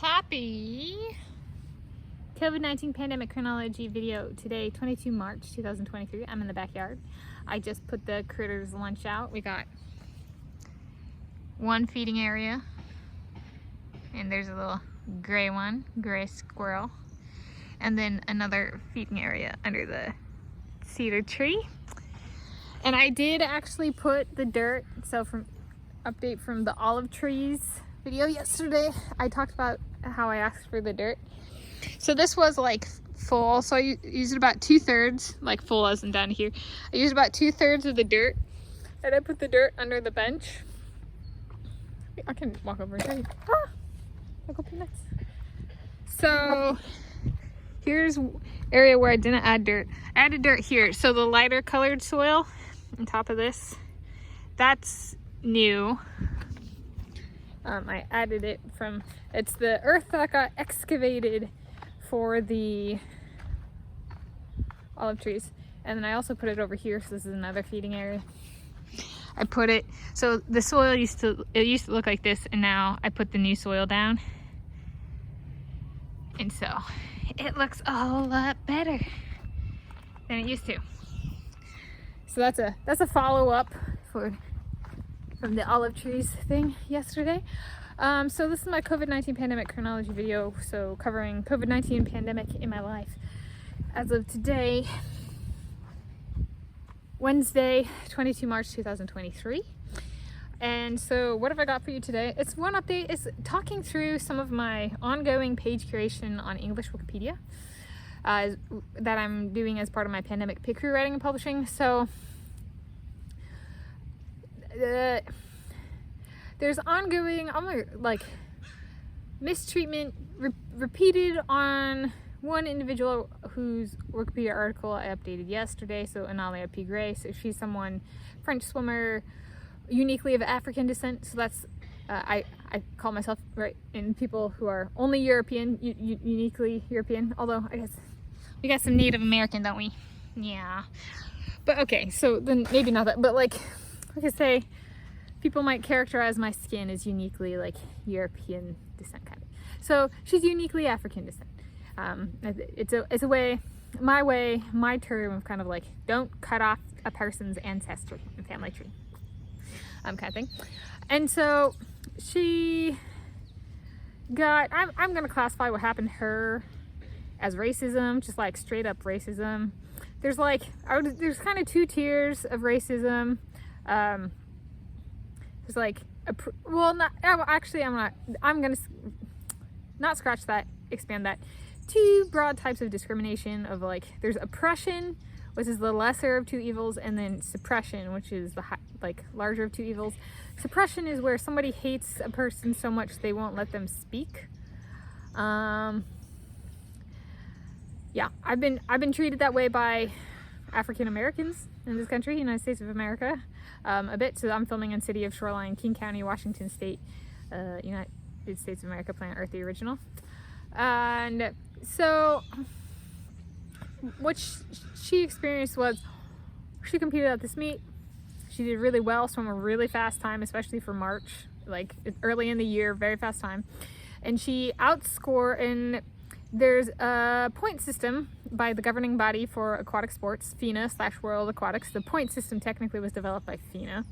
Happy COVID-19 pandemic chronology video today, 22 March 2023. I'm in the backyard. I just put the critters lunch out. We got one feeding area, and there's a little gray squirrel, and then another feeding area under the cedar tree. And I did actually put the dirt, so from update from the olive trees video yesterday, I talked about how I asked for the dirt. So this was like full, so I used about 2/3, like full as in down here. I used about 2/3 of the dirt, and I put the dirt under the bench. I can walk over and show you. I'll go peanuts. So here's area where I didn't add dirt. I added dirt here. So the lighter colored soil on top of this, that's new. I added it from, it's the earth that got excavated for the olive trees. And then I also put it over here, so this is another feeding area. I put it, so the soil used to look like this, and now I put the new soil down. And so it looks a whole lot better than it used to. So that's a follow-up from the olive trees thing yesterday. So this is my COVID-19 pandemic chronology video, so covering COVID-19 pandemic in my life as of today, Wednesday, 22 March 2023. And so what have I got for you today? It's one update. It's talking through some of my ongoing page curation on English Wikipedia that I'm doing as part of my pandemic pit crew writing and publishing. So there's ongoing like mistreatment repeated on one individual whose Wikipedia article I updated yesterday. So Analia P. Gray. So she's someone, French swimmer, uniquely of African descent. So that's I call myself, right, and people who are only European, uniquely European. Although I guess we got some Native American, don't we? Yeah. But okay, so then maybe not that, but like I say, people might characterize my skin as uniquely like European descent kind of. So she's uniquely African descent. It's a way, my term of kind of like, don't cut off a person's ancestry and family tree, kind of thing. And so she got, I'm gonna classify what happened to her as racism, just like straight up racism. There's like, there's kind of two tiers of racism. There's like, well, not actually. I'm gonna not scratch that, expand that. Two broad types of discrimination of like, there's oppression, which is the lesser of two evils, and then suppression, which is the larger of two evils. Suppression is where somebody hates a person so much they won't let them speak. Yeah, I've been treated that way by African Americans in this country, United States of America, a bit. So I'm filming in the city of Shoreline, King County, Washington State, United States of America, Planet Earth, the original. And so what she experienced was, she competed at this meet. She did really well, swam a really fast time, especially for March, like early in the year, very fast time. And she outscored, and there's a point system by the governing body for aquatic sports, FINA/World Aquatics. The point system technically was developed by FINA.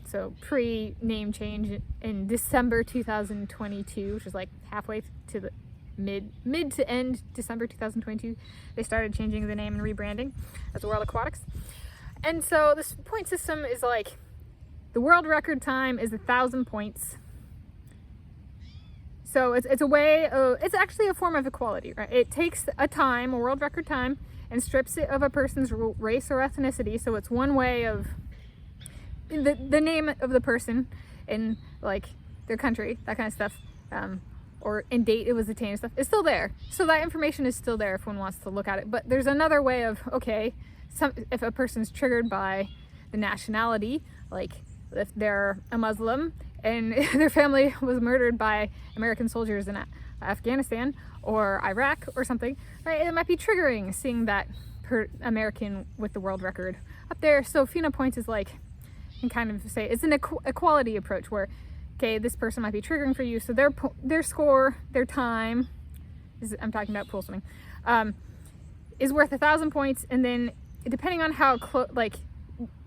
So pre-name change in December 2022, which is like halfway to the mid to end December 2022, they started changing the name and rebranding as World Aquatics. And so this point system is like, the world record time is 1,000 points. So it's a way of, it's actually a form of equality, right? It takes a world record time, and strips it of a person's race or ethnicity. So it's one way of the name of the person in like their country, that kind of stuff, or in date it was attained and stuff, is still there. So that information is still there if one wants to look at it. But there's another way of, okay, if a person's triggered by the nationality, like if they're a Muslim and their family was murdered by American soldiers in Afghanistan or Iraq or something, right? It might be triggering seeing that American with the world record up there. So FINA points is like, and kind of say it's an equality approach where okay, this person might be triggering for you, so their score, their time, I'm talking about pool swimming, is worth 1,000 points, and then depending on how close, like,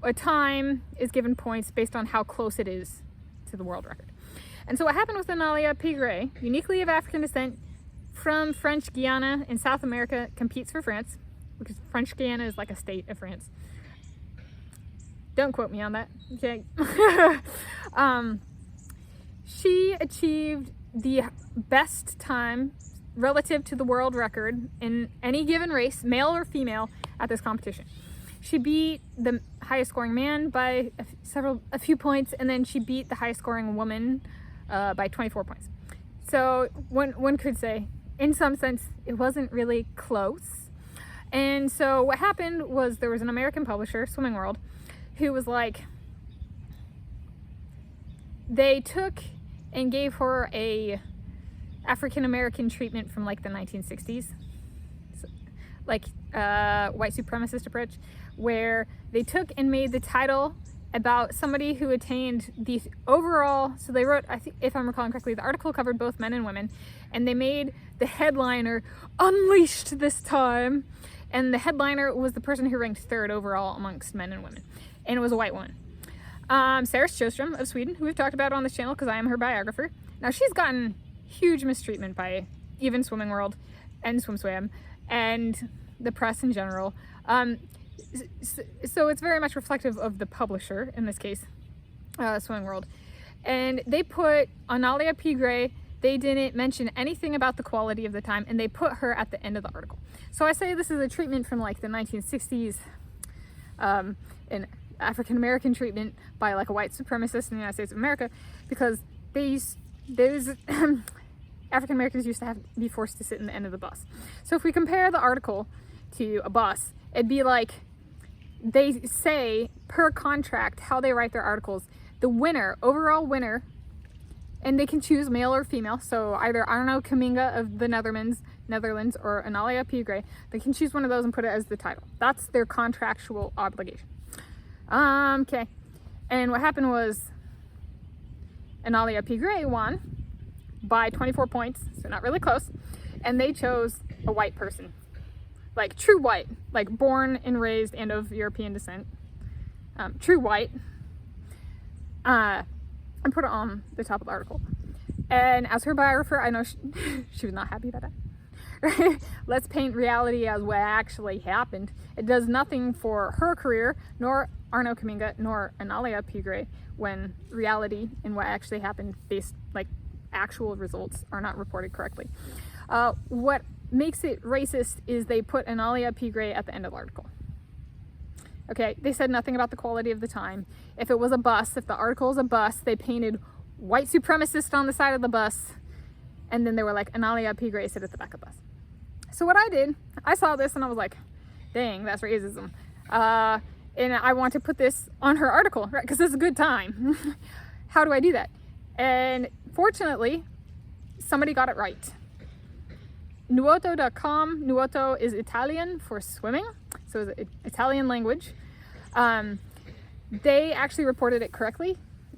a time is given points based on how close it is to the world record. And so what happened with Analia Pigray, uniquely of African descent, from French Guiana in South America, competes for France, because French Guiana is like a state of France. Don't quote me on that, okay? She achieved the best time relative to the world record in any given race, male or female, at this competition. She beat the highest scoring man by a few points, and then she beat the highest scoring woman by 24 points. So one could say, in some sense, it wasn't really close. And so what happened was there was an American publisher, Swimming World, who was like, they took and gave her a African-American treatment from like the 1960s, so, like white supremacist approach, where they took and made the title about somebody who attained the overall, so they wrote, I think, if I'm recalling correctly, the article covered both men and women, and they made the headliner "Unleashed this time," and the headliner was the person who ranked third overall amongst men and women, and it was a white woman. Sarah Sjöström of Sweden, who we've talked about on this channel because I am her biographer. Now, she's gotten huge mistreatment by even Swimming World and SwimSwam and the press in general. So it's very much reflective of the publisher, in this case, Swimming World. And they put Analia Pigray, they didn't mention anything about the quality of the time, and they put her at the end of the article. So I say this is a treatment from like the 1960s, an African-American treatment by like a white supremacist in the United States of America, because there's African-Americans used to be forced to sit in the end of the bus. So if we compare the article to a bus, it'd be like, they say per contract how they write their articles, the winner, overall winner, and they can choose male or female, so either Arno Kaminga of the Netherlands or Analia Pigray, they can choose one of those and put it as the title. That's their contractual obligation. Okay, and what happened was Analia Pigray won by 24 points, so not really close, and they chose a white person, like true white, like born and raised and of European descent, true white, and put it on the top of the article. And as her biographer, I know she was not happy about that. Right? Let's paint reality as what actually happened. It does nothing for her career, nor Arno Kaminga, nor Analia Pigray, when reality and what actually happened, based like actual results, are not reported correctly. What makes it racist is they put Analia Pigray at the end of the article. Okay, they said nothing about the quality of the time. If it was a bus, if the article is a bus, they painted white supremacist on the side of the bus, and then they were like, Analia Pigray sit at the back of the bus. So what I did, I saw this and I was like, dang, that's racism. And I want to put this on her article, right? Because it's a good time. How do I do that? And fortunately, somebody got it right. Nuoto.com, Nuoto is Italian for swimming, so it's Italian language. They actually reported it correctly,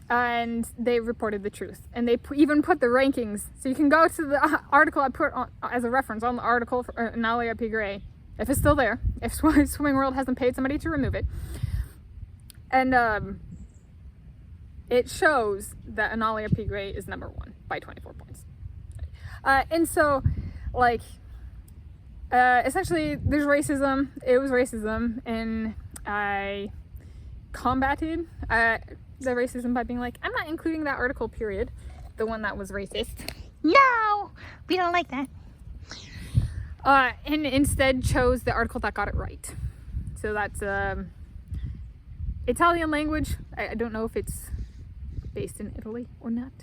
and they reported the truth. And they even put the rankings, so you can go to the article I put on, as a reference on the article for Analia Pigray, if it's still there, if Swimming World hasn't paid somebody to remove it. And it shows that Analia Pigray is number one by 24 points. And so, like, essentially, there's racism. It was racism, and I combated the racism by being like, I'm not including that article, period. The one that was racist. No, we don't like that. And instead chose the article that got it right. So that's Italian language. I don't know if it's based in Italy or not.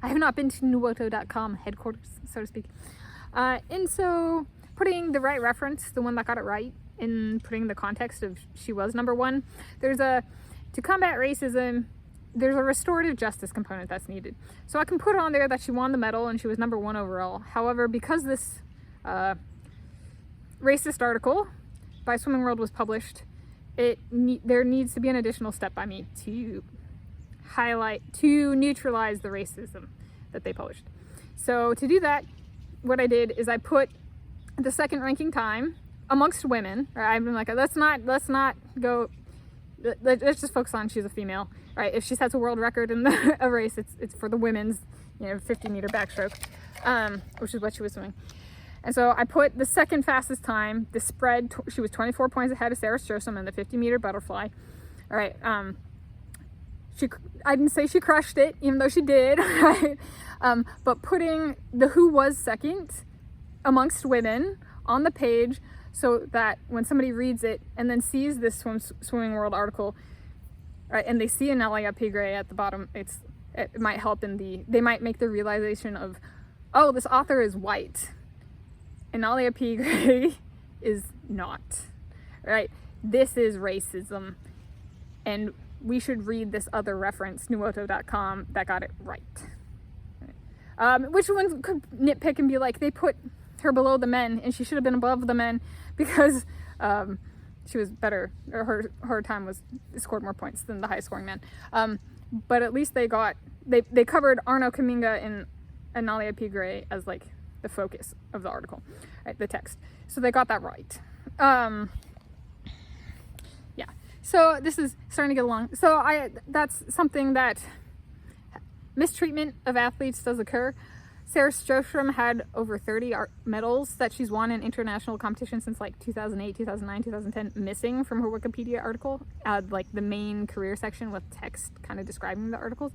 I have not been to Nuoto.com headquarters, so to speak. And so putting the right reference, the one that got it right, in putting the context of she was number one, to combat racism, there's a restorative justice component that's needed. So I can put on there that she won the medal and she was number one overall. However, because this racist article by Swimming World was published, there needs to be an additional step by me to to neutralize the racism that they published. So to do that, what I did is I put the second ranking time amongst women. Right? I've been like, let's not go. Let's just focus on she's a female, right? If she sets a world record in a race, it's for the women's, 50-meter backstroke, which is what she was doing. And so I put the second fastest time. The spread, she was 24 points ahead of Sarah Strosom in the 50-meter butterfly. All right. I didn't say she crushed it, even though she did. Right? But putting the who was second amongst women on the page, so that when somebody reads it and then sees this swimming world article, right, and they see an Elia P. Gray at the bottom, it might help they might make the realization of, oh, this author is white, and Elia P. Gray is not, right? This is racism, and we should read this other reference, nuoto.com, that got it right. Which one could nitpick and be like, they put her below the men and she should have been above the men because she was better, or her time scored more points than the high scoring men. But at least they covered Arno Kaminga and Analia P. Gray as like the focus of the article, right, the text. So they got that right. Yeah, so this is starting to get along. So that's something that mistreatment of athletes does occur. Sarah Strosom had over 30 medals that she's won in international competitions since like 2008, 2009, 2010, missing from her Wikipedia article, like the main career section with text kind of describing the articles.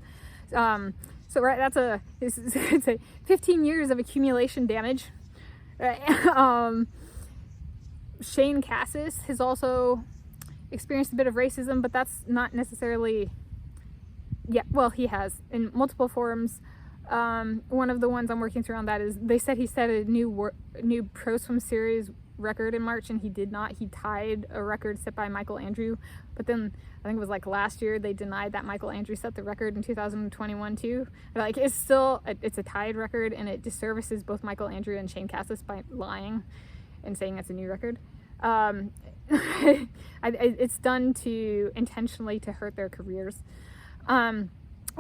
So right, it's a 15 years of accumulation damage. Right? Shane Cassis has also experienced a bit of racism, but that's not necessarily, yeah, well, he has in multiple forms. One of the ones I'm working through on that is they said he set a new pro swim series record in March, and he did not. He tied a record set by Michael Andrew, but then I think it was like last year they denied that Michael Andrew set the record in 2021 too. Like, it's a tied record, and it disservices both Michael Andrew and Shane Cassis by lying and saying it's a new record. It's done intentionally to hurt their careers.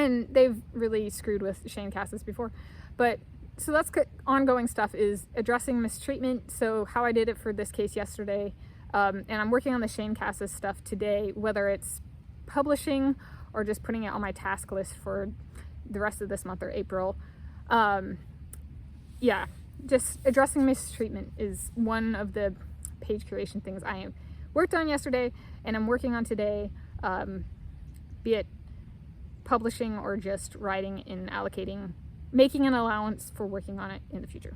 And they've really screwed with Shane Cassis before. But so that's ongoing stuff, is addressing mistreatment. So how I did it for this case yesterday, and I'm working on the Shane Cassis stuff today, whether it's publishing or just putting it on my task list for the rest of this month or April. Yeah, just addressing mistreatment is one of the page curation things I worked on yesterday and I'm working on today, be it publishing or just writing and allocating, making an allowance for working on it in the future.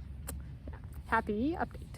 Yeah. Happy update.